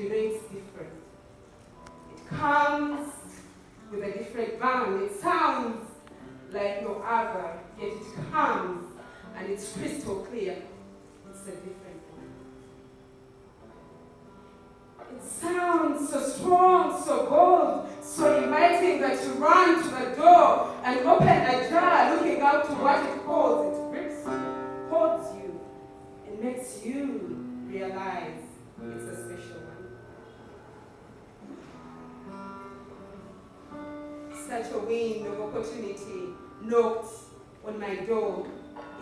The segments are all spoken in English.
you know it's different. It comes with a different band. It sounds like no other, yet it comes and it's crystal clear. It's a different one. It sounds so strong, so bold, so inviting that you run to the door and open a jar, looking out to what it holds. It grips you, holds you, and makes you realize it's a special one. Such a wind of opportunity knocked on my door.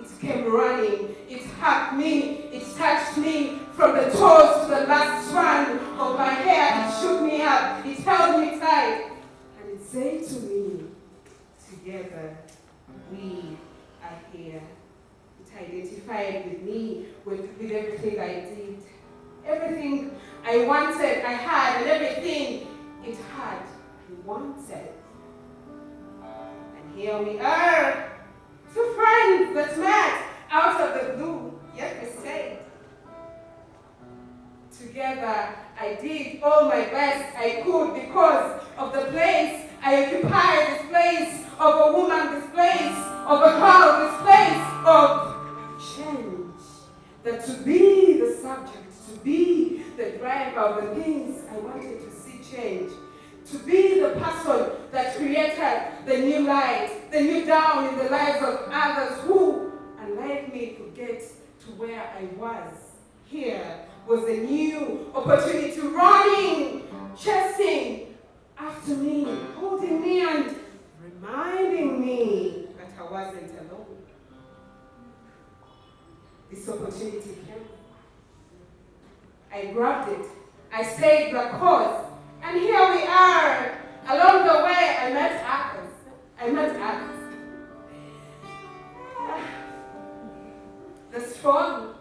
It came running, it hugged me, it touched me from the toes to the last strand of my hair. It shook me up, it held me tight, and it said to me, together we are here. It identified with me, with everything I did. Everything I wanted, I had, and everything it had, I wanted. And here we are, two friends that met out of the blue, yet we stayed. Together, I did all my best I could because of the place I occupy, this place of a woman, this place of a girl, this place of change. That to be the subject, to be the driver of the things I wanted to see change. To be the person that created the new light, the new dawn in the lives of others who, unlike me, could get to where I was. Here was a new opportunity running, chasing after me, holding me and reminding me that I wasn't alone. This opportunity came. I grabbed it. I stayed the course. And here we are. Along the way, I met others. The strong,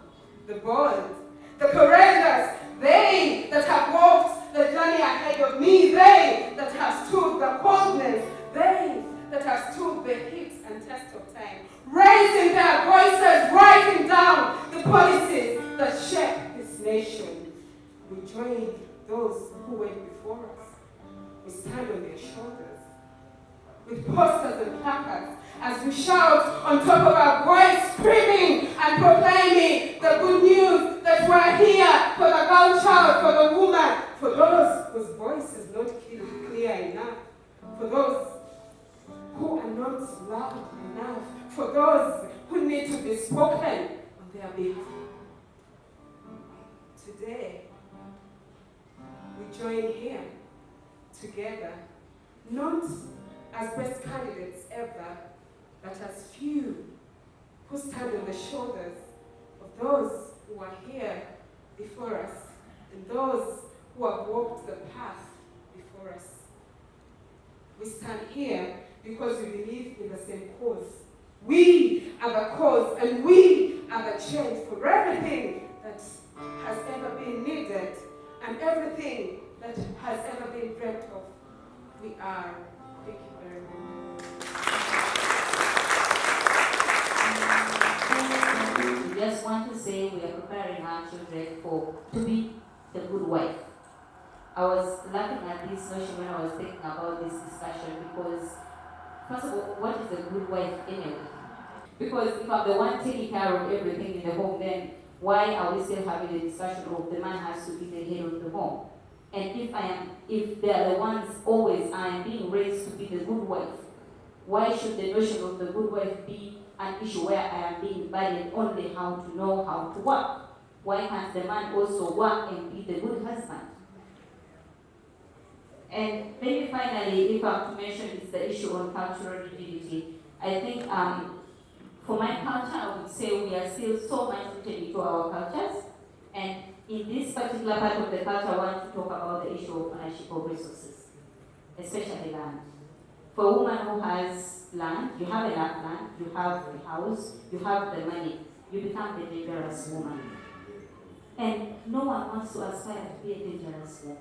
the bold, the courageous, they that have walked the journey ahead of me, they that have stood the coldness, they that have stood the heat and test of time, raising their voices, writing down the policies that shape this nation. We joined those who went before us. We stand on their shoulders with posters and placards as we shout on top of our voice, screaming and proclaiming the good news that we're here for the girl child, for the woman, for those whose voice is not clear enough, for those who are not loud enough, for those who need to be spoken on their behalf. Today, we join here together, not as best candidates ever, but as few who stand on the shoulders of those who are here before us and those who have walked the path before us. We stand here because we believe in the same cause. We are the cause and we are the change for everything that has ever been needed and everything that has ever been dreamt of. We are. Thank you very much. We just want to say we are preparing our children to be the good wife. I was laughing at this notion when I was thinking about this discussion because, first of all, what is a good wife anyway? Because if I'm the one taking care of everything in the home, then why are we still having a discussion of the man has to be the head of the home? And if they are the ones always I am being raised to be the good wife, why should the notion of the good wife be an issue where I am being guided only how to know how to work? Why can't the man also work and be the good husband? And maybe finally, if I'm to mention is the issue on cultural rigidity, I think for my culture, I would say we are still so much rooted into our cultures. And in this particular part of the culture, I want to talk about the issue of ownership of resources, especially land. For a woman who has land, you have enough land, you have the house, you have the money, you become the dangerous woman. And no one wants to aspire to be a dangerous woman.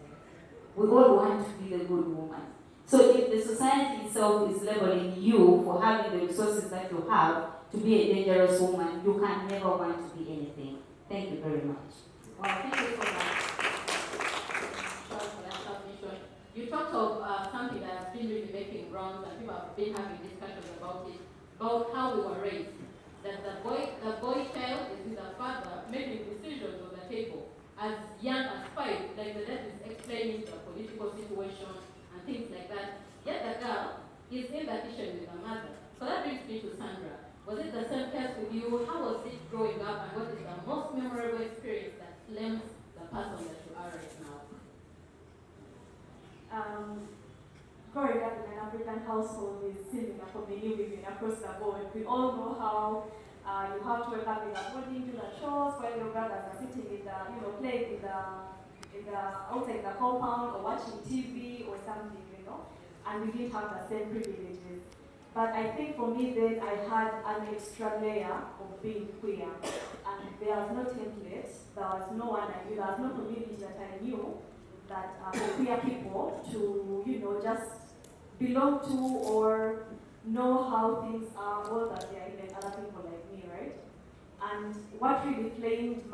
We all want to be the good woman. So if the society itself is labeling you for having the resources that you have to be a dangerous woman, you can never want to be anything. Thank you very much. Well, thank you so much. have been having discussions about it, about how we were raised. That the boy child is with the father making decisions on the table as young as 5, like the dad is explaining the political situation and things like that. Yet the girl is in the kitchen with the mother. So that brings me to Sandra. Was it the same case with you? How was it growing up, and what is the most memorable experience that forms the person that you are right now? Growing up in an African household is similar for many women across the board. We all know how you have to wake up in the morning, do the chores while your brothers are sitting in the, playing outside the compound or watching TV or something, and we didn't have the same privileges. But I think for me then I had an extra layer of being queer, and there was no template, there was no one I knew, there was no community that I knew that for queer people to, just belong to or know how things are, or that they are even other people like me, right? And what really made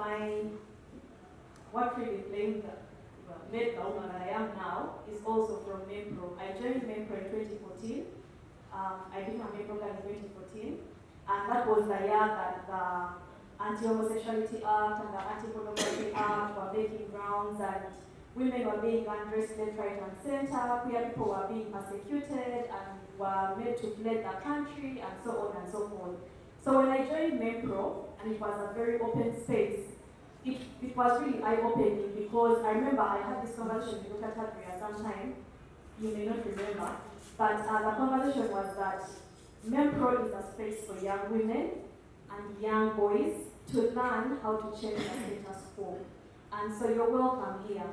the woman that I am now is also from MEMPROW. I joined MEMPROW in 2014. I became a MEMPROW girl in 2014, and that was the year that the Anti-Homosexuality Act and the Anti-Pornography Act were making rounds, and women were being undressed left, right, and center. Queer people were being persecuted and were made to flee the country, and so on and so forth. So when I joined MEMPROW, and it was a very open space, it was really eye-opening, because I remember I had this conversation with Dr. Tadria sometime, you may not remember, but the conversation was that MEMPROW is a space for young women and young boys to learn how to change the status quo. And so you're welcome here.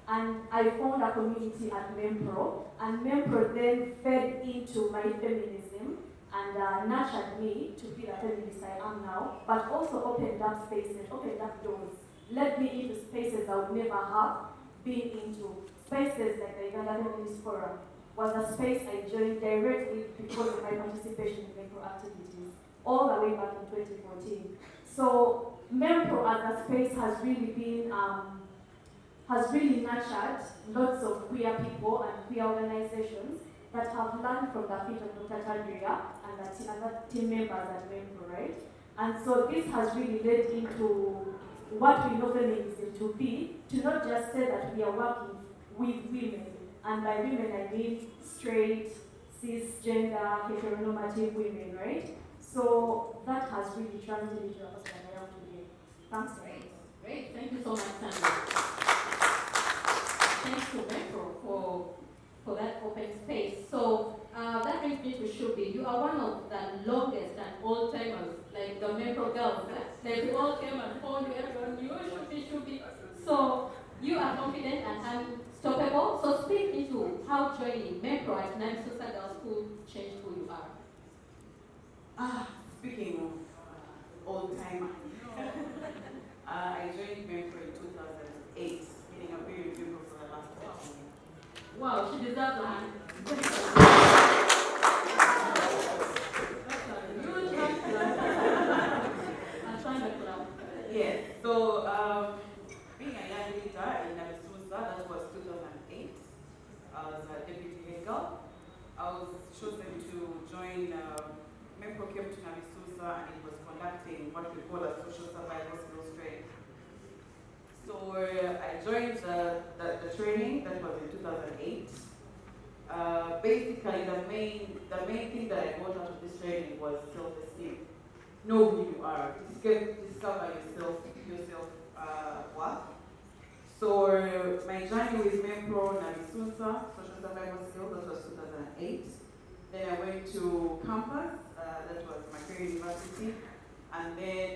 And I found a community at MEMPROW, and MEMPROW then fed into my feminism and nurtured me to be the feminist I am now, but also opened up spaces, opened up doors, led me into spaces I would never have been into. Spaces like the Uganda Feminist Forum was a space I joined directly because of my participation in MEMPROW activities, all the way back in 2014. So MEMPROW as a space has really nurtured lots of queer people and queer organizations that have learned from the feet of Dr. Tadria and the other team members at MEMPROW, right? And so this has really led into what we know feminism to be, to not just say that we are working with women, and by women I mean straight, cisgender, heteronormative women, right? So that has really translated to the person I am today. Thanks. Great. Thank you so much, Sandra. Thanks to MEMPROW for that open space. So that brings me to Shubi. You are one of the longest and old-timers, like the MEMPROW girls. Like we all came and found you, everyone knew Shubi. So you are confident and unstoppable. So speak into how joining MEMPROW at Namisusa Girls School changed who you are. Speaking of old-timer, I joined MEMPROW in 2008, meaning I've been with MEMPROW for the last 13 years. Wow, she deserves a hand. Yes, so being a young leader in Namisusa, that was 2008. I was a deputy head girl. I was chosen to join MEMPROW came to Namisusa, and it was conducting what we call a social survival skills training. So I joined the training, that was in 2008. Basically, the main thing that I got out of this training was self-esteem. Know who you are, discover yourself worth. So my journey with MEMPROW Namisusa, social survival skills, that was 2008. Then I went to campus, that was Makerere University, and then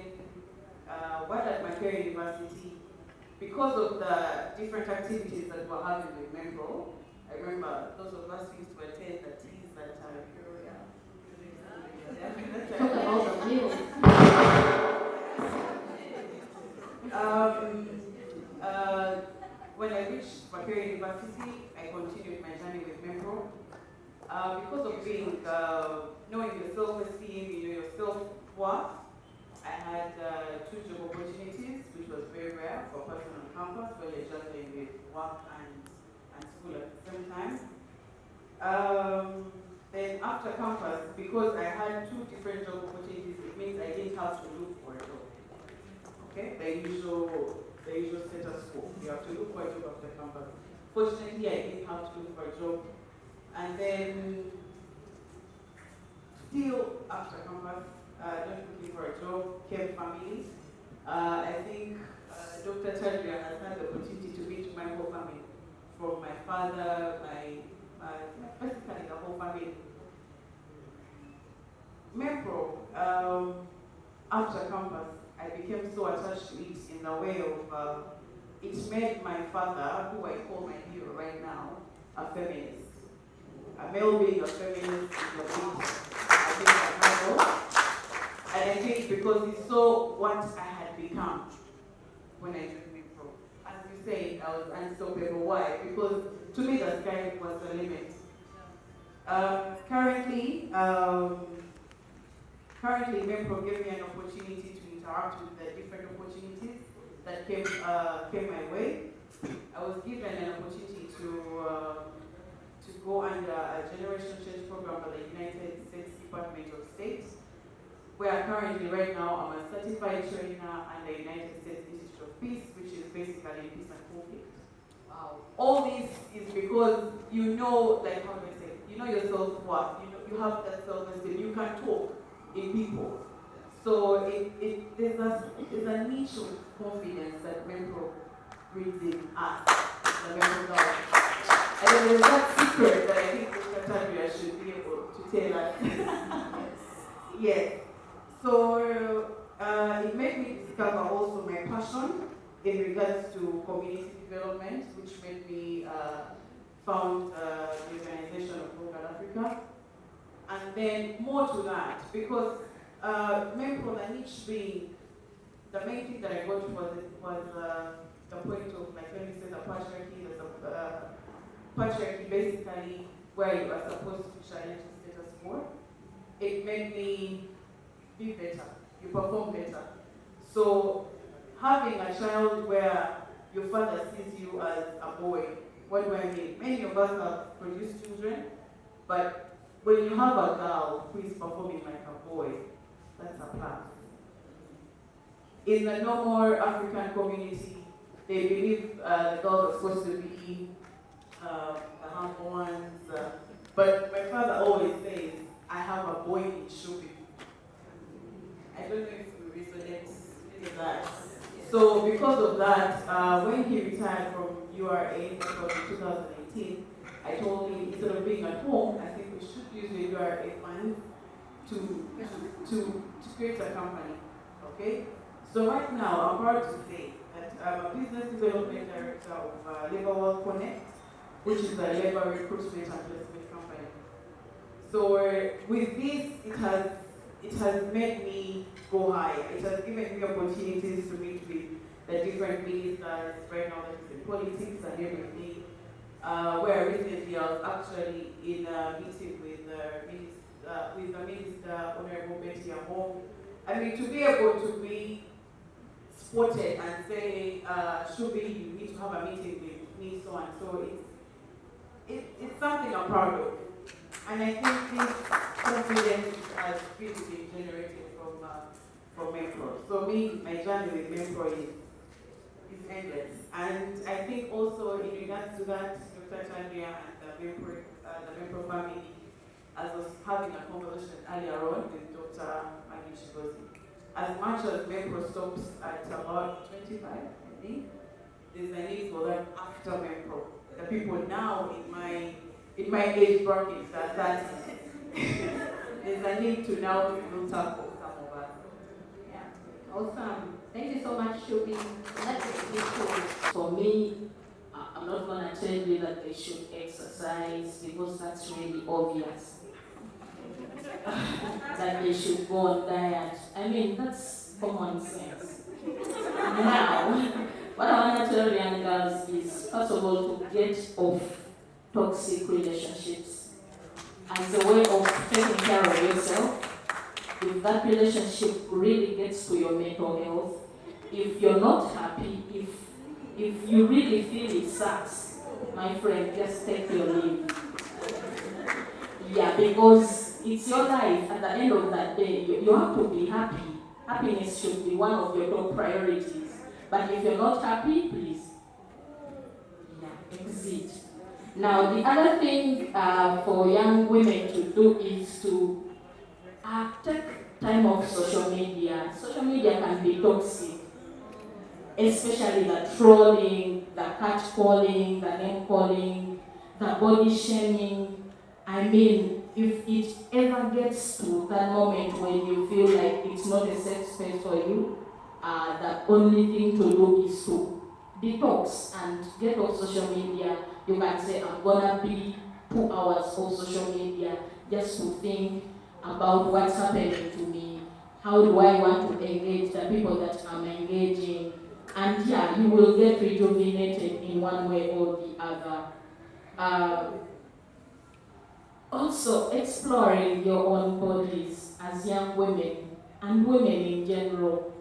while at Makerere University, because of the different activities that we're having with MEMPROW, I remember those of us who used to attend the teas that when I reached Makerere University, I continued my journey with MEMPROW. Because of being, knowing your self-esteem, your self-worth, I had 2 job opportunities, which was very rare for a person on campus, where you're juggling with work and school at the same time. Then after campus, because I had 2 different job opportunities, it means I didn't have to look for a job. Okay, the usual status quo. You have to look for a job after campus. Fortunately, I didn't have to look for a job. And then, still after campus, not looking for a job, came family. I think Dr. Tadria has had the opportunity to meet my whole family, from my father, basically the whole family. MEMPROW, after campus, I became so attached to it in the way of, it made my father, who I call my hero right now, a feminist. A male being a feminist is a big, I think, a hurdle. And I think because he saw what I had become when I joined MEMPROW. As you say, I was unstoppable. Why? Because to me the sky was the limit. Currently, MEMPROW gave me an opportunity to interact with the different opportunities that came my way. I was given an opportunity to go under a generation change program by the United States Department of State, where currently right now I'm a certified trainer under the United States Institute of Peace, which is basically peace and conflict. Wow. All this is because you know, like how do I say, you know your self-worth, you have that self-esteem, you can talk in people. So there's a niche of confidence that MEMPROW brings in us, the MEMPROW government. And there's that secret that I think Dr. Tadria should be able to tell us. Yes. So it made me discover also my passion in regards to community development, which made me found the Organization of Local Africa. And then more to that, because MEMPROW, the niche being, the main thing that I got was the point of, like, when we say the patriarchy, patriarchy basically where you are supposed to challenge the status quo. It made me be better, you perform better. So having a child where your father sees you as a boy, what do I mean? Many of us have produced children, but when you have a girl who is performing like a boy, that's a plus. In the normal African community, they believe the girls are supposed to be the humble ones, but my father always says, I have a boy in shopping. I don't know if we resonate with that. So because of that, when he retired from URA in 2018, I told him, instead of being at home, I think we should use the URA funds to create a company, okay? So right now, I'm proud to say that I'm a business development director of Labor World Connect, which is a labor recruitment and placement company. So with this, it has made me go higher. It has given me opportunities to meet with the different ministers right now that is in politics and everything. Where recently I was actually in a meeting with the minister, Honorable Betty Among. I mean, to be able to be spotted and say, Shubi, you need to have a meeting with me, so and so, it's something I'm proud of. And I think this confidence has really been generated from MEMPROW. So my journey with MEMPROW is endless. And I think also in regards to that, Dr. Tadria and the MEMPROW family, as I was having a conversation earlier on with Dr. Maggie Chigozi, as much as MEMPROW stops at about 25, I think, there's a need for them after MEMPROW. The people now in my age bracket that there's a need to now build up for some of us. Yeah. Awesome. Thank you so much, Shubi. That's a big point. For me, I'm not going to tell you that they should exercise because that's really obvious. That they should go on diet. I mean, that's common sense. Now, what I want to tell young girls is, first of all, to get off toxic relationships as a way of taking care of yourself. If that relationship really gets to your mental health, if you're not happy, if you really feel it sucks, my friend, just take your leave. Yeah, because it's your life. At the end of that day, you have to be happy. Happiness should be one of your top priorities. But if you're not happy, please, exit. Now, the other thing for young women to do is to take time off social media. Social media can be toxic, especially the trolling, the catcalling, the name calling, the body shaming. I mean, if it ever gets to that moment when you feel like it's not a safe space for you, the only thing to do is to detox and get off social media. You can say, I'm gonna be 2 hours on social media just to think about what's happening to me. How do I want to engage the people that I'm engaging? And yeah, you will get rejuvenated in one way or the other. Also, exploring your own bodies as young women and women in general,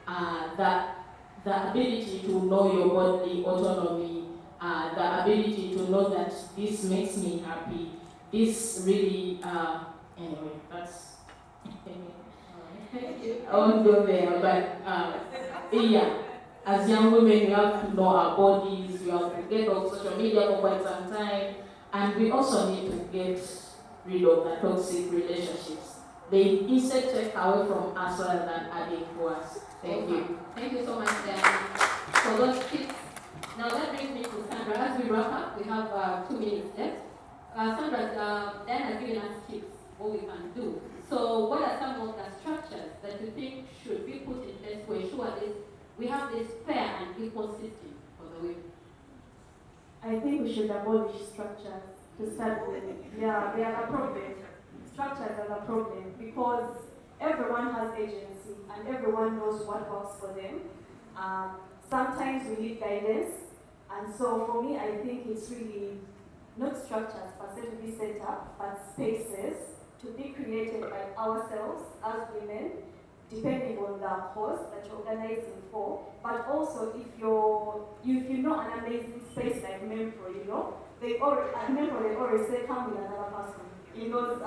the ability to know your bodily autonomy, the ability to know that this makes me happy, this really, anyway, that's, I won't go there, but yeah, as young women, we have to know our bodies, we have to get off social media for quite some time, and we also need to get rid of the toxic relationships. They instead take away from us rather than adding to us. Thank you. Thank you so much, for those tips. Now that brings me to Sandra. As we wrap up, we have 2 minutes left. Sandra, Dan has given us tips what we can do. So what are some of the structures that you think should be put in place to ensure this we have this fair and equal system for the women? I think we should abolish structures to start with. Yeah, they are a problem. Structures are a problem because everyone has agency and everyone knows what works for them. Sometimes we need guidance, and so for me, I think it's really not structures per se to be set up, but spaces to be created by ourselves as women, depending on the cause that you're organizing for. But also, if you know an amazing space like MEMPROW, they always say, come with another person. In those,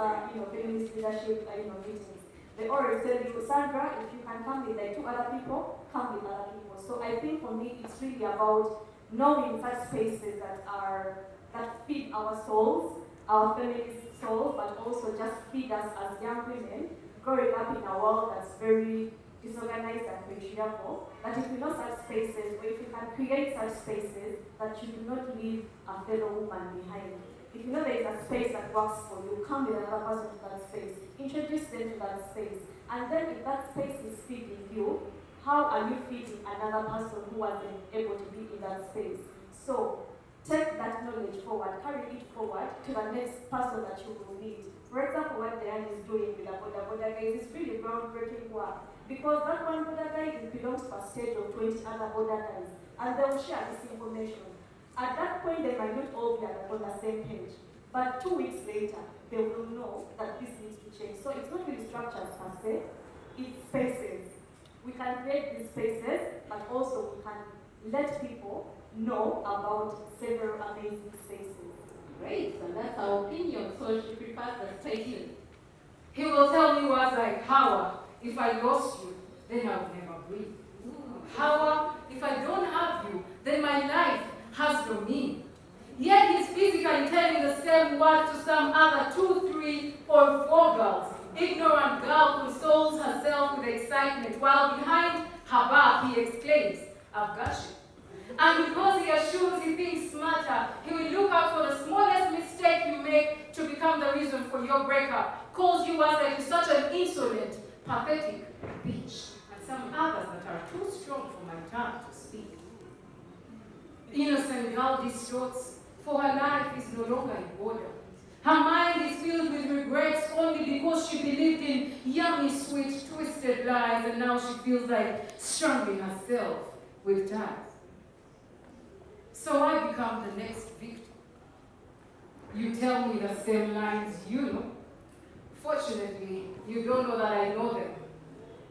feminist leadership, meetings. They always tell you, Sandra, if you can come with like 2 other people, come with other people. So I think for me, it's really about knowing such spaces that feed our souls, our feminist souls, but also just feed us as young women, growing up in a world that's very disorganized and patriarchal. But if you know such spaces, or if you can create such spaces, that you do not leave a fellow woman behind. If you know there is a space that works for you, come with another person to that space. Introduce them to that space. And then if that space is feeding you, how are you feeding another person who wasn't able to be in that space? So take that knowledge forward, carry it forward to the next person that you will meet. For example, what Diane is doing with the border guys is really groundbreaking work. Because that one border guy belongs to a stage of 20 other border guys. And they will share this information. At that point, they might not all be on the same page. But 2 weeks later, they will know that this needs to change. So it's not really structures per se, it's spaces. We can create these spaces, but also we can let people know about several amazing spaces. Great, and that's our opinion. So she prefers the spaces. He will tell me words like, Hawa, if I lost you, then I would never breathe. Hawa, if I don't have you, then my life has no meaning. Yet he's physically telling the same word to some other 2, 3, or 4 girls. Ignorant girl who soles herself with excitement, while behind her back he exclaims, I've got you. And because he assumes he thinks smarter, he will look out for the smallest mistake you make to become the reason for your breakup. Calls you as like such an insolent, pathetic bitch. And some others that are too strong for my tongue to speak. Innocent girl distorts, for her life is no longer in order. Her mind is filled with regrets only because she believed in yummy, sweet, twisted lies, and now she feels like strangling herself with ties. So I become the next victim. You tell me the same lines you know. Fortunately, you don't know that I know them.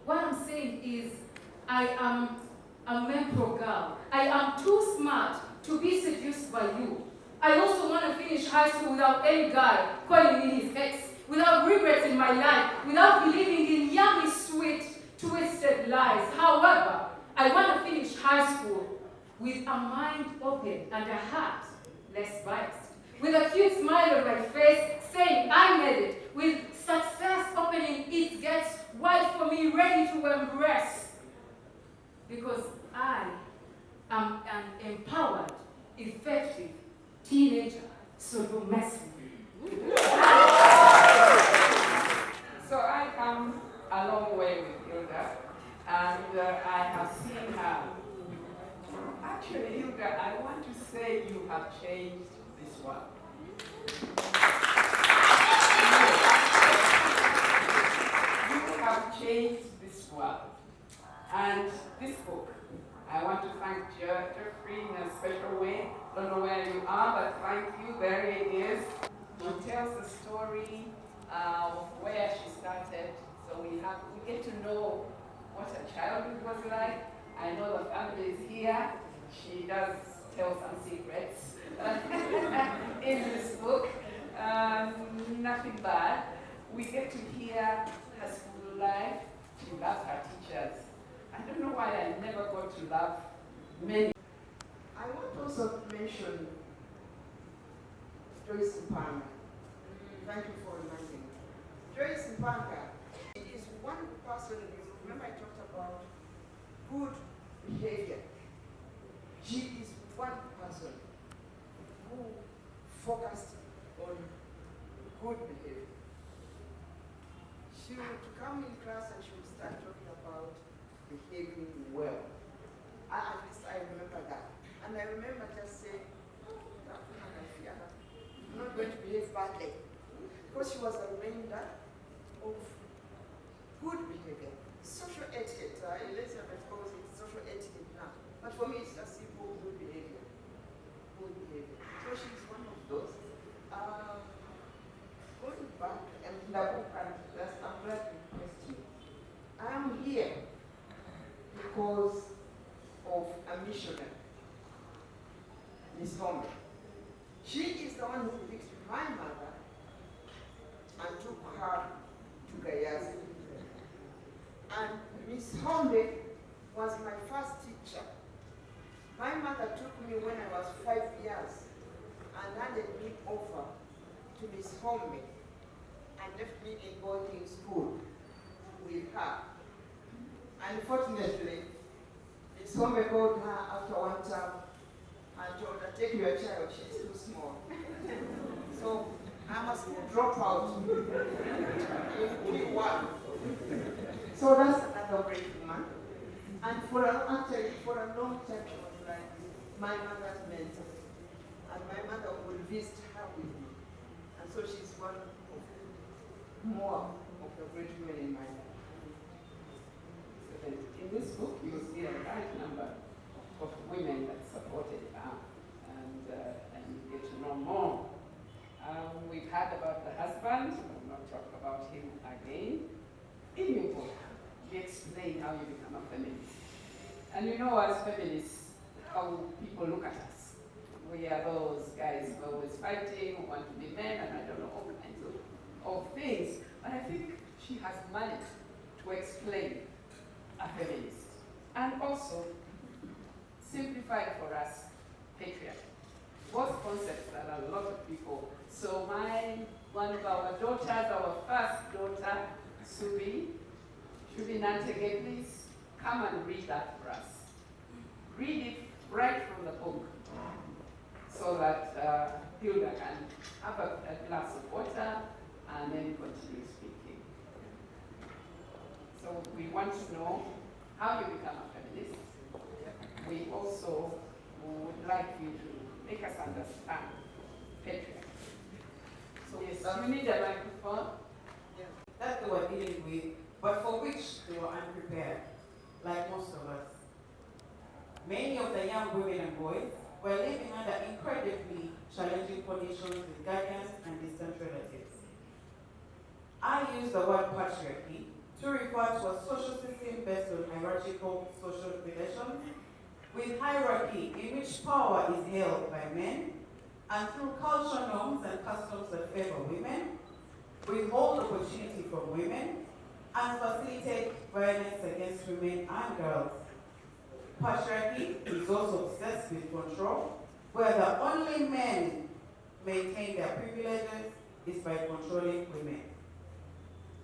What I'm saying is, I am a MEMPROW girl. I am too smart to be seduced by you. I also want to finish high school without any guy calling me his ex, without regrets in my life, without believing in yummy, sweet, twisted lies. However, I want to finish high school with a mind open and a heart less biased, with a cute smile on my face saying I made it, with success opening its gates wide for me, ready to embrace. Because I am an empowered, effective teenager, so don't mess with me. So I come a long way with Hilda, and I have seen her. Actually, Hilda, I want to say you have changed this world. You have changed this world. And this book, I want to thank Jeffrey in a special way. Don't know where you are, but thank you. There it is. She tells the story of where she started. So we get to know what her childhood was like. I know the family is here. She does tell some secrets in this book. Nothing bad. We get to hear her school life. She loves her teachers. I don't know why I never got to love many. I want also to mention Joyce Mpanga. Thank you for reminding me. Joyce Mpanga is one person, you remember I talked about good behavior. She is one person who focused on good behavior. She would come in class and she would start talking about behaving well. At least I remember that. And I remember just saying, I'm not going to behave badly. Because she was a remainder of good behavior. Social etiquette. Elizabeth calls it social etiquette now. But for me, it's just simple good behavior. Good behavior. So she's one of those. Going back and the book, I'm glad you pressed me. I am here because of a missionary, Miss Homer. She is the one who picked my mother and took her to Gayazi. And Miss Hombe was my first teacher. My mother took me when I was 5 years and handed me over to Miss Hombe and left me in boarding school with her. Unfortunately, Miss Hombe called her after one term and told her, take your child, she's too small. So I'm a school dropout in P1. So that's another great woman. And for a long time, she was like my mother's mentor. And my mother would visit her with me. And so she's one of more of the great women in my life. So in this book, you will see a large number of women that supported her, and you get to know more. We've heard about the husband. We'll not talk about him again. In your book, you explain how you become a feminist. And you know, as feminists, how people look at us. We are those guys who are always fighting, who want to be men, and I don't know, all kinds of things. But I think she has managed to explain a feminist. And also, simplify for us patriarchy. Both concepts that a lot of people. So one of our daughters, our first daughter, Subi Nantege, please come and read that for us. Read it right from the book so that Hilda can have a glass of water and then continue speaking. So we want to know how you become a feminist. We also would like you to make us understand patriarchy. So yes, you need a microphone. Yeah, that they were dealing with, but for which they were unprepared, like most of us. Many of the young women and boys were living under incredibly challenging conditions with guardians and distant relatives. I use the word patriarchy to refer to a social system based on hierarchical social relations, with hierarchy in which power is held by men And through cultural norms and customs that favor women, we hold opportunity from women and facilitate violence against women and girls. Patriarchy is also obsessed with control, where the only men maintain their privileges is by controlling women.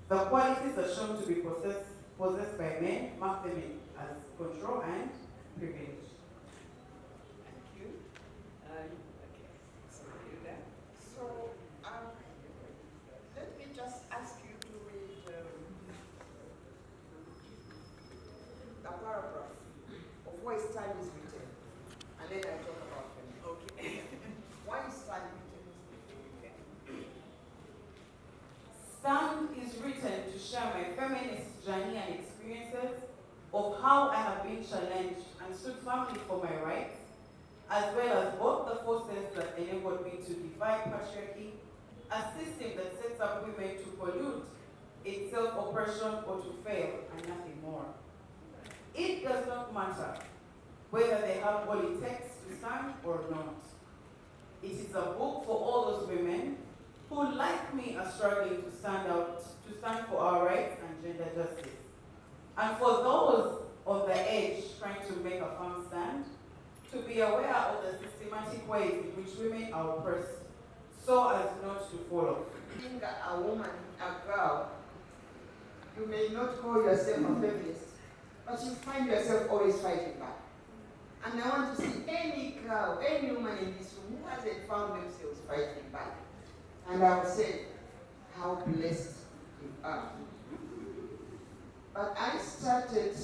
The qualities are shown to be possessed by men mark them as control and privilege. Thank you. Okay, so Hilda. So, let me just ask you to read a paragraph of why stand is written, and then I talk about them. Okay. Why is stand written? Stand is written to share my feminist journey and experiences of how I have been challenged and stood firmly for my rights, as well as both the forces that enabled me to defy patriarchy, a system that sets up women to pollute its self-oppression or to fail and nothing more. It does not matter whether they have what it takes to stand or not. It is a book for all those women who, like me, are struggling to stand for our rights and gender justice. And for those on the edge trying to make a firm stand, to be aware of the systematic ways in which women are oppressed, so as not to follow. Being a woman, a girl, you may not call yourself a feminist, but you find yourself always fighting back. And I want to see any girl, any woman in this room who hasn't found themselves fighting back. And I will say, how blessed you are. But I started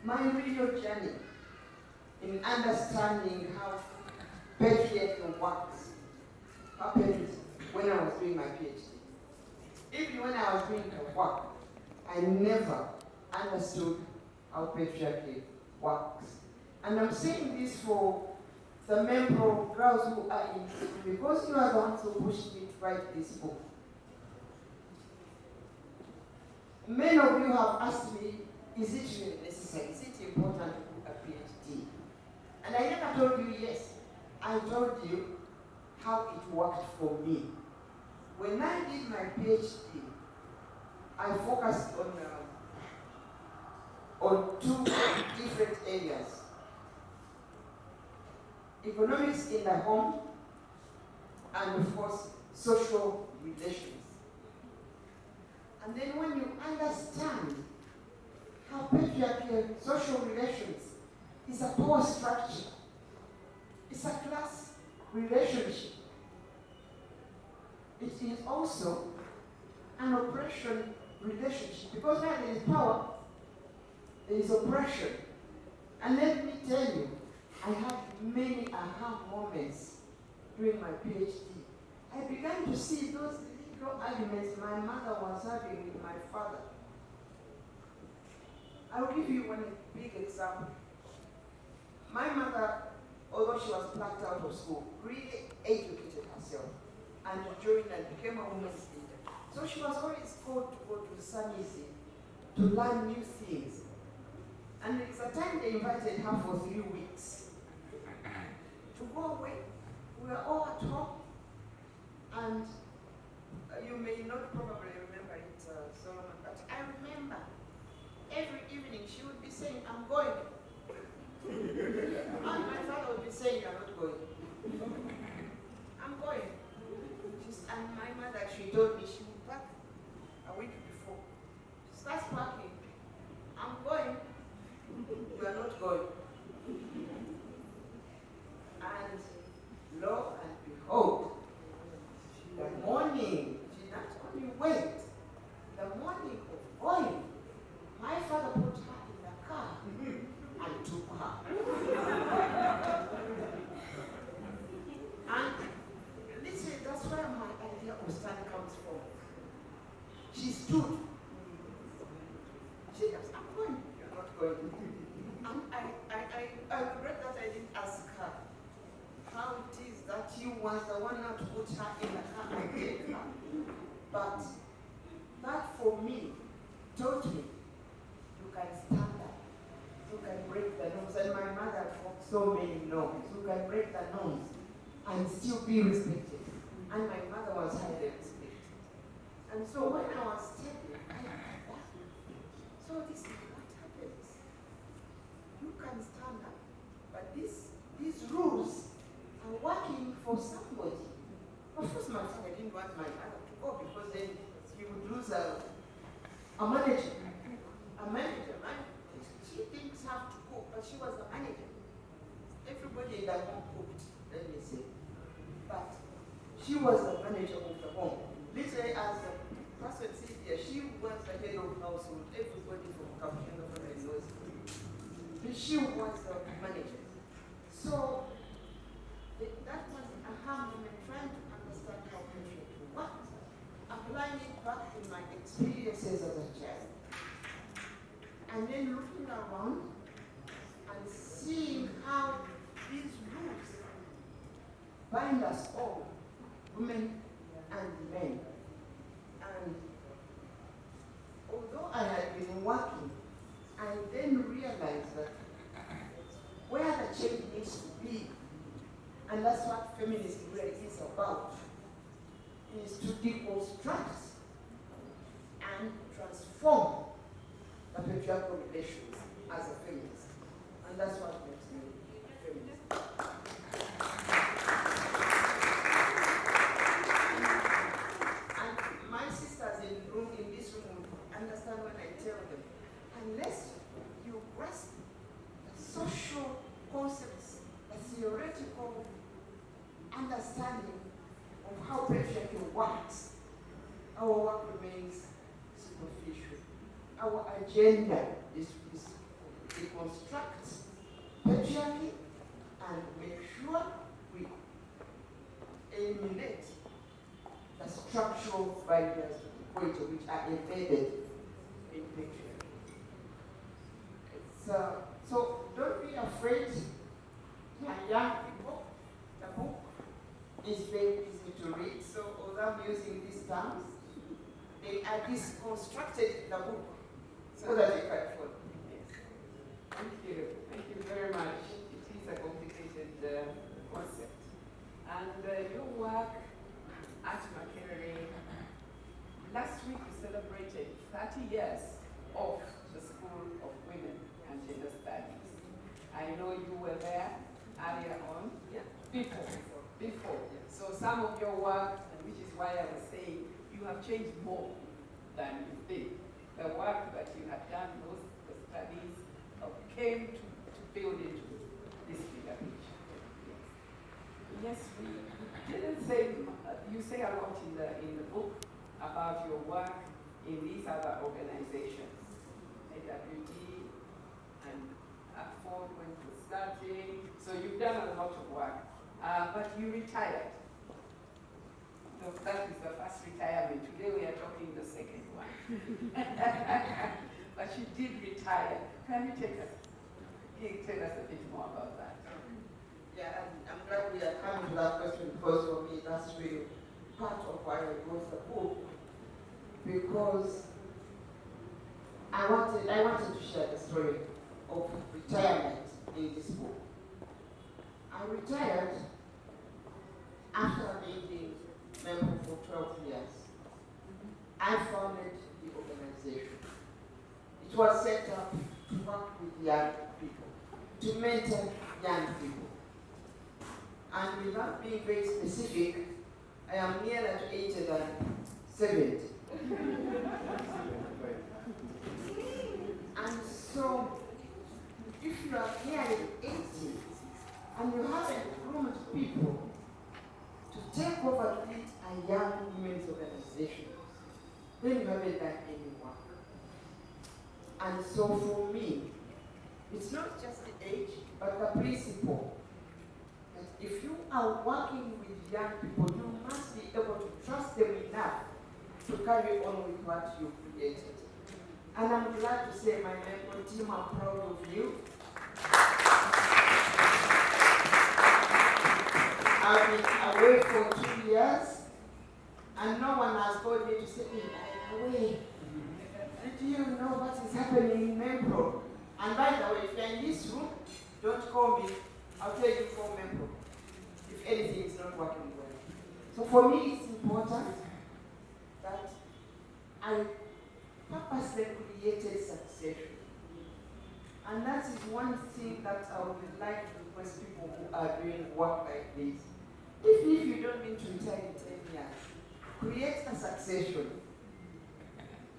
my real journey in understanding how patriarchy works happened when I was doing my PhD. Even when I was doing the work, I never understood how patriarchy works. And I'm saying this for the MEMPROW girls who are in this room, because you are the ones who pushed me to write this book. Many of you have asked me, is it really necessary? Is it important to do a PhD? And I never told you yes. I told you how it worked for me. When I did my PhD, I focused on two different areas. Economics in the home, and of course, social relations. And then when you understand how patriarchal social relations is a power structure, it's a class relationship. It is also an oppression relationship, because where there is power, there is oppression. And let me tell you, I had many aha moments during my PhD. I began to see those little arguments my mother was having with my father. I'll give you one big example. My mother, although she was plucked out of school, really educated herself and joined and became a women's leader. So she was always called to go to Samizi to learn new things. And it's a time they invited her for 3 weeks to go away. We were all at home, and you may not probably remember it, Solomon, but I remember every evening she would be saying, I'm going. And my father would be saying, you're not going. I'm going. And my mother, she told me she would pack a week before. She starts packing. I'm going. You are not going. And lo and behold, the morning, she not only went, the morning of going, my father put her in the car and took her. And listen, that's where my idea of stand comes from. She stood. She goes, I'm going. You're not going. And I regret that I didn't ask her how it is that you was the one not to put her in the car and take her. But that for me taught me you can stand up, you can break the norms. And my mother fought so many norms. You can break the norms and and still be respected. And my mother was highly respected. And so when I was taken, I thought, wow, so this is what happens. You can stand up, but these rules are working for somebody. Of course, my father didn't want my mother to go because then he would lose a manager. She didn't have to cook, but she was the manager. Everybody in the home cooked, let me say. But she was the manager of the home. Literally, as the person said here, she was the head of household. Everybody from Kapuchino family knows her. She was the manager. So that was a aha moment, trying to understand how patient works, applying it back in my experiences as a child. And then looking around and seeing how these rules bind us all, women and men. And although I had been working, I then realized that where the change needs to be, and that's what feminism really is about, is to deconstruct and transform the patriarchal relations as a feminist. And that's what makes me a feminist. And my sisters in this room understand when I tell them, unless you grasp the social concepts, the theoretical understanding of how patriarchy works, our work remains superficial. Our agenda is to deconstruct patriarchy and make sure we eliminate the structural barriers to equality which are embedded in patriarchy. So don't be afraid, my young people. The book is very easy to read, so although I'm using these terms, they are deconstructed in the book so that you can follow. Thank you very much. It is a complicated concept. And your work at Makerere, last week we celebrated 30 years of the School of Women and Gender Studies. I know you were there earlier on. Yeah. Before. So some of your work, which is why I was saying, you have changed more than you think. The work that you had done, the studies, came to build into this bigger picture. Yes, we didn't say, you say a lot in the book about your work in these other organizations, AWD and Ford when it was starting. So you've done a lot of work, but you retired. So that is the first retirement. Today we are talking the second one. But you did retire. Can you tell us a bit more about that? Yeah, I'm glad we are coming to that question because for me that's really part of why I wrote the book. Because I wanted to share the story of retirement in this book. I retired after being member for 12 years. I founded the organization. It was set up to work with young people, to mentor young people. And without being very specific, I am nearer to 80 than 70. And so, if you are nearly 80 and you haven't groomed people to take over to lead a young women's organization, then you haven't done any work. And so for me, it's not just the age, but the principle. That if you are working with young people, you must be able to trust them enough to carry on with what you created. And I'm glad to say, my member team, I'm proud of you. I've been away for 2 years, and no one has told me to say, I'm away. Do you know what is happening in MEMPROW? And by the way, if you're in this room, don't call me. I'll tell you for MEMPROW. If anything is not not working well. So for me, it's important that I purposely created succession. And that is one thing that I would like to request people who are doing work like this. Even if you don't mean to retire in 10 years, create a succession.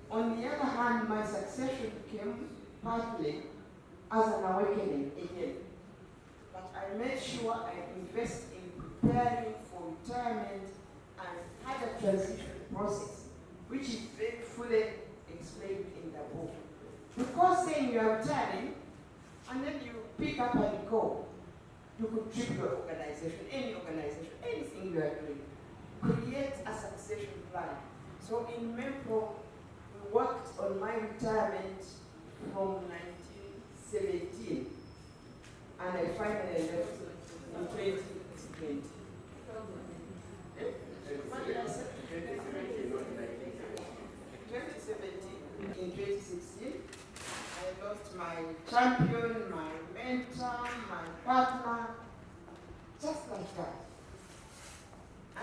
On the other hand, my succession came partly as an awakening again. But I made sure I invest in preparing for retirement and had a transition process, which is very fully explained in the book. Because saying you are retiring, and then you pick up and go, you could trip your organization, anything you are doing. Create a succession plan. So in MEMPROW, we worked on my retirement from 1917, and I finally left in 2020. What did I say? 2017. In 2016, I lost my champion, my mentor, my partner, just like that.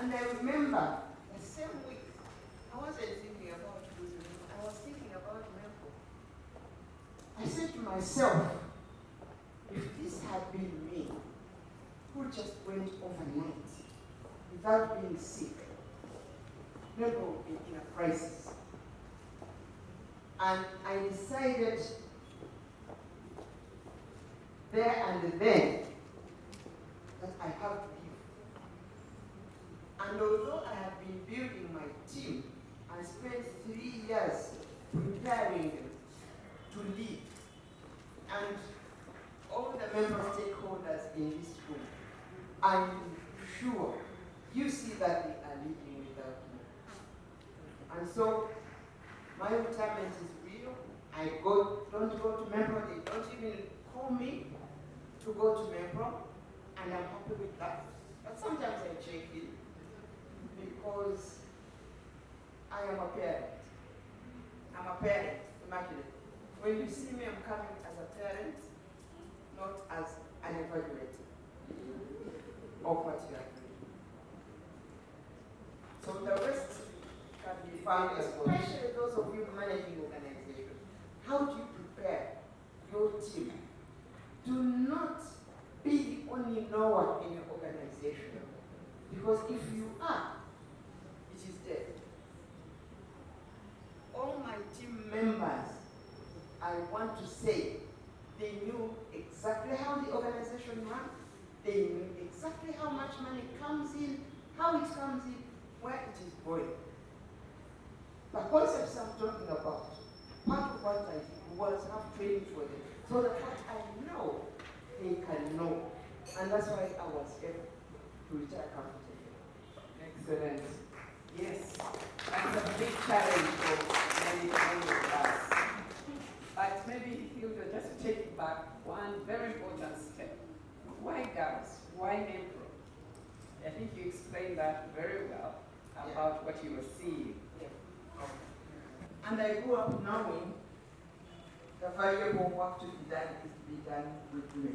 And I remember the same week, I wasn't thinking about losing, I was thinking about MEMPROW. I said to myself, if this had been me, who just went overnight without being sick, MEMPROW would be in a crisis. And I decided there and then that I have to leave. And although I have been building my team, I spent 3 years preparing them to lead. And all the member stakeholders in this room, I'm sure you see that they are leading without me. And so my retirement is real. I don't go to MEMPROW, they don't even call me to go to MEMPROW, and I'm happy with that. But sometimes I check in because I am a parent. I'm a parent, imagine it. When you see me, I'm coming as a parent, not as an evaluator of what you are doing. So the rest can be found, especially those of you managing organizations. How do you prepare your team to not be the only knower in your organization? Because if you are, it is dead. All my team members, I want to say, they knew exactly how the organization runs. They knew exactly how much money comes in, how it comes in, where it is going. The concepts I'm talking about, part of what I did was have training for them, so that what I know, they can know. And that's why I was able to retire comfortably. Excellent. Yes, that's a big challenge for many of us. But maybe Hilda, just to take it back one very important step. Why girls? Why MEMPROW? I think you explained that very well about what you were seeing. And I grew up knowing the valuable work to be done is to be done with me.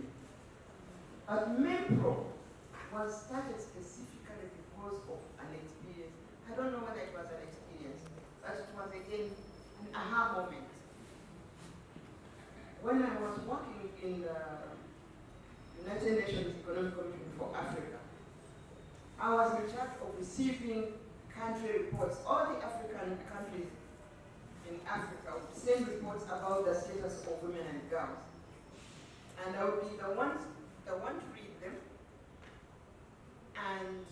But MEMPROW was started specifically because of an experience. I don't know whether it was an experience, but it was again an aha moment. When I was working in the United Nations Economic Commission for Africa, I was in charge of receiving country reports. All the African countries in Africa would send reports about the status of women and girls. And I would be the one to read them and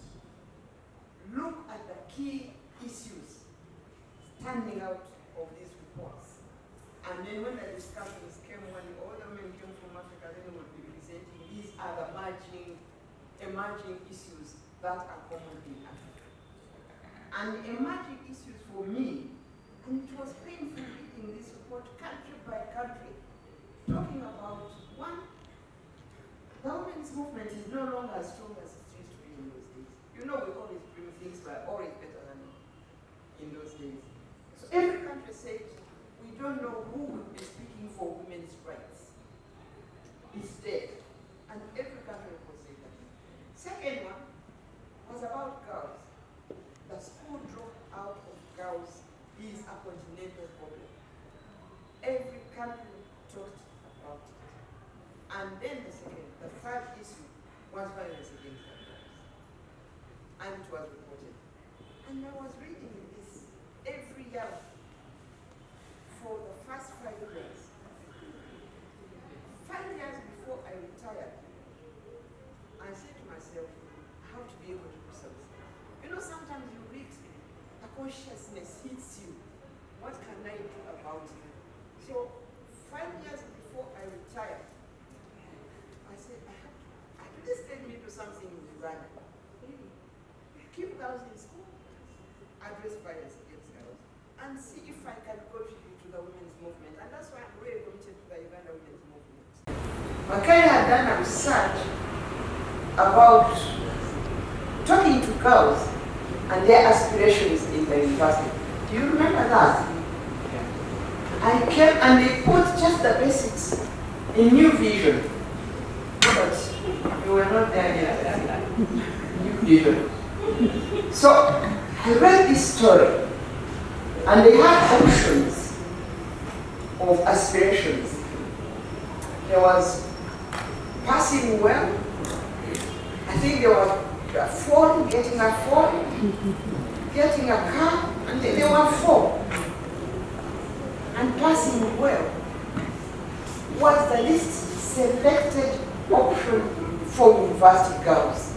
look at the key issues standing out of these reports. And then when the discussions came, when all the men came from Africa, then we would be presenting these are the emerging issues that are common in Africa. And emerging issues for me, and it was painful reading this report country by country, talking about one, the women's movement is no longer as strong as it used to be in those days. You know, we always bring things were always better than in those days. So every country said, we don't know who will be speaking for women's rights. It's dead. And every country will say that. Second one was about girls. The school drop out of girls is a continental problem. Every country talked about it. And then the third issue was violence against the girls. And it was reported. And I was reading this every year for the first 5 years. 5 years before I retired, I said to myself, I have to be able to do something. You know, sometimes you read, a consciousness hits you. What can I do about it? So, 5 years before I retired, I said, I have to. This led me to something in Uganda. Keep girls in school, address violence against girls, and see if I can contribute to the women's movement. And that's why I'm really committed to the Uganda women's movement. Makaya had done a research about talking to girls and their aspirations in the university. Do you remember that? I came and they put just the basics in New Vision. But you were not there yet. New Vision. So I read this story and they had options of aspirations. There was passing well. I think there was a phone, getting a phone, getting a car, and there were 4. And passing well was the least selected option for university girls.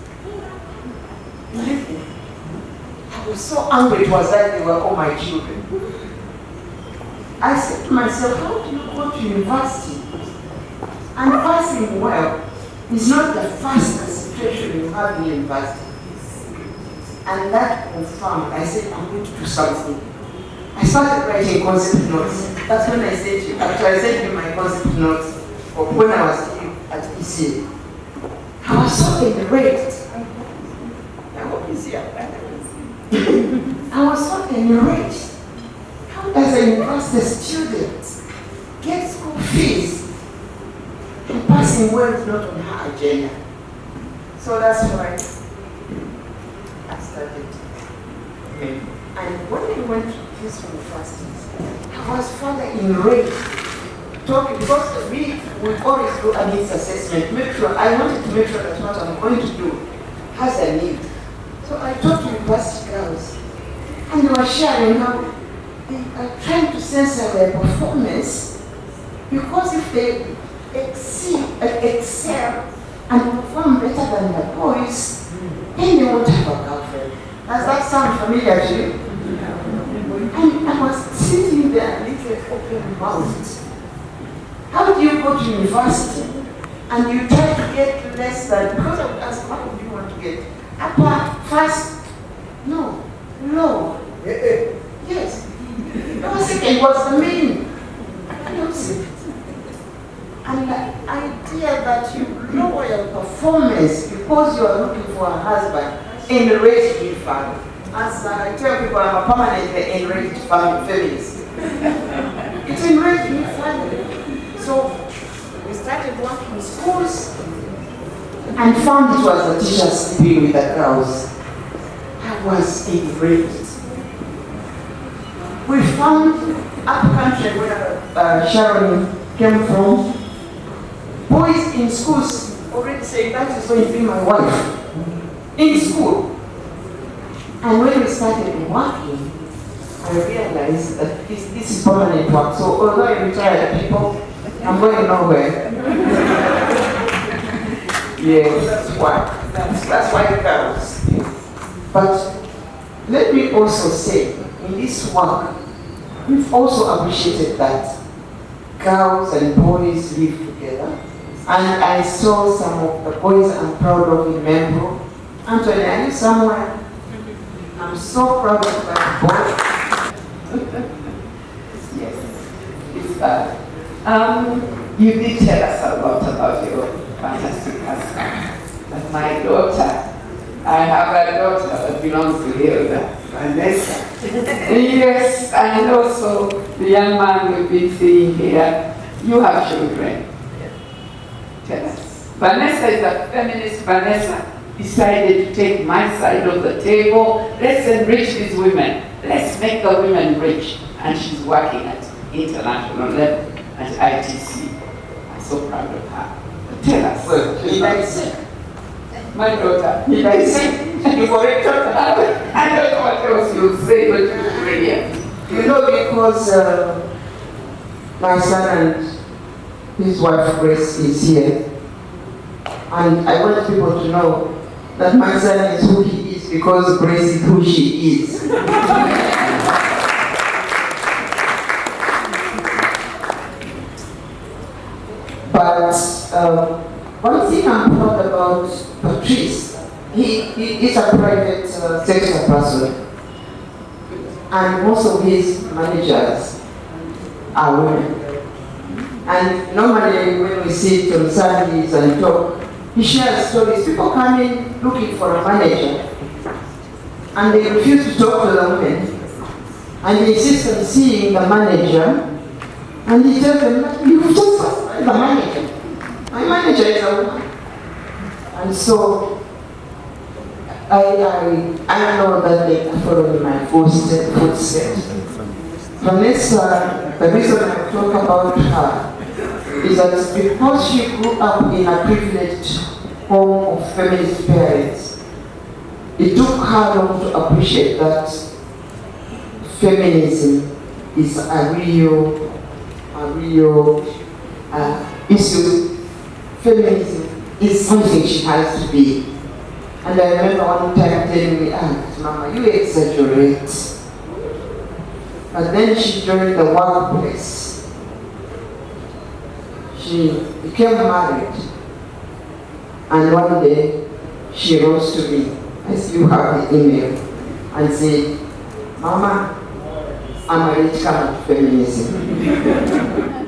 I was so angry, it was like they were all my children. I said to myself, how do you go to university? And passing well is not the first situation you have in university. And that confirmed, I said, I'm going to do something. I started writing concept notes. That's when I said to you, after I sent you my concept notes, or when I was at ECA, I was so enraged. I hope you see I was so enraged. How does a university student get school fees and passing well is not on her agenda? So that's why I started. And when I went to these universities, I was further enraged. Talking, because we always do a needs assessment. I wanted to make sure that what I'm going to do has a need. So I talked to university girls, and they were sharing how they are trying to censor their performance, because if they excel and perform better than the boys, then they won't have a girlfriend. Does that sound familiar to you? And I was sitting there, little open mouthed. How do you go to university and you try to get less than, because I would ask, what do you want to get? Upper, first? No, low. Yes. No, second was the main. And the idea that you lower your performance because you are looking for a husband enraged me further. As I tell people, I'm a permanently enraged feminist. It enraged me further. So we started working in schools and found it was the teachers sleeping with the girls. I was enraged. We found up country where Sharon came from, boys in schools already saying that is going to be my wife. In school. And when we started working, I realized that this is permanent work. So although I retired people, I'm going nowhere. Yes, that's why. That's why girls. But let me also say, in this work, we've also appreciated that girls and boys live together. And I saw some of the boys I'm proud of in MEMPROW. Anthony, are you somewhere? I'm so proud of that boy. Yes, it's bad. You did tell us a lot about your fantastic husband. But my daughter, I have a daughter that belongs to Hilda, Vanessa. Yes, and also the young man we've been seeing here. You have children. Tell us. Vanessa is a feminist Vanessa. decided to take my side of the table. Let's enrich these women. Let's make the women rich. And she's working at international level at ITC. I'm so proud of her. But tell us. Well, did I say? My daughter. Did I say? You correct her? I don't know what else you'll say, but it's brilliant. You know, because my son and his wife Grace is here, and I want people to know that my son is who he is because Grace is who she is. But one thing I'm proud about Patrice, he is a private sector person, and most of his managers are women. And normally when we sit on Sundays and talk, he shares stories. People come in looking for a manager, and they refuse to talk to the women, and they insist on seeing the manager, and he tells them, you just find the manager. My manager is a woman. And so I know that they are following my footsteps. Vanessa, the reason I talk about her is that because she grew up in a privileged home of feminist parents, it took her long to appreciate that feminism is a real issue. Feminism is something she has to be. And I remember one time telling me, Mama, you exaggerate. But then she joined the workplace. She became married. And one day, she wrote to me, I still have the email, and said, Mama, I'm a rich kind of feminism.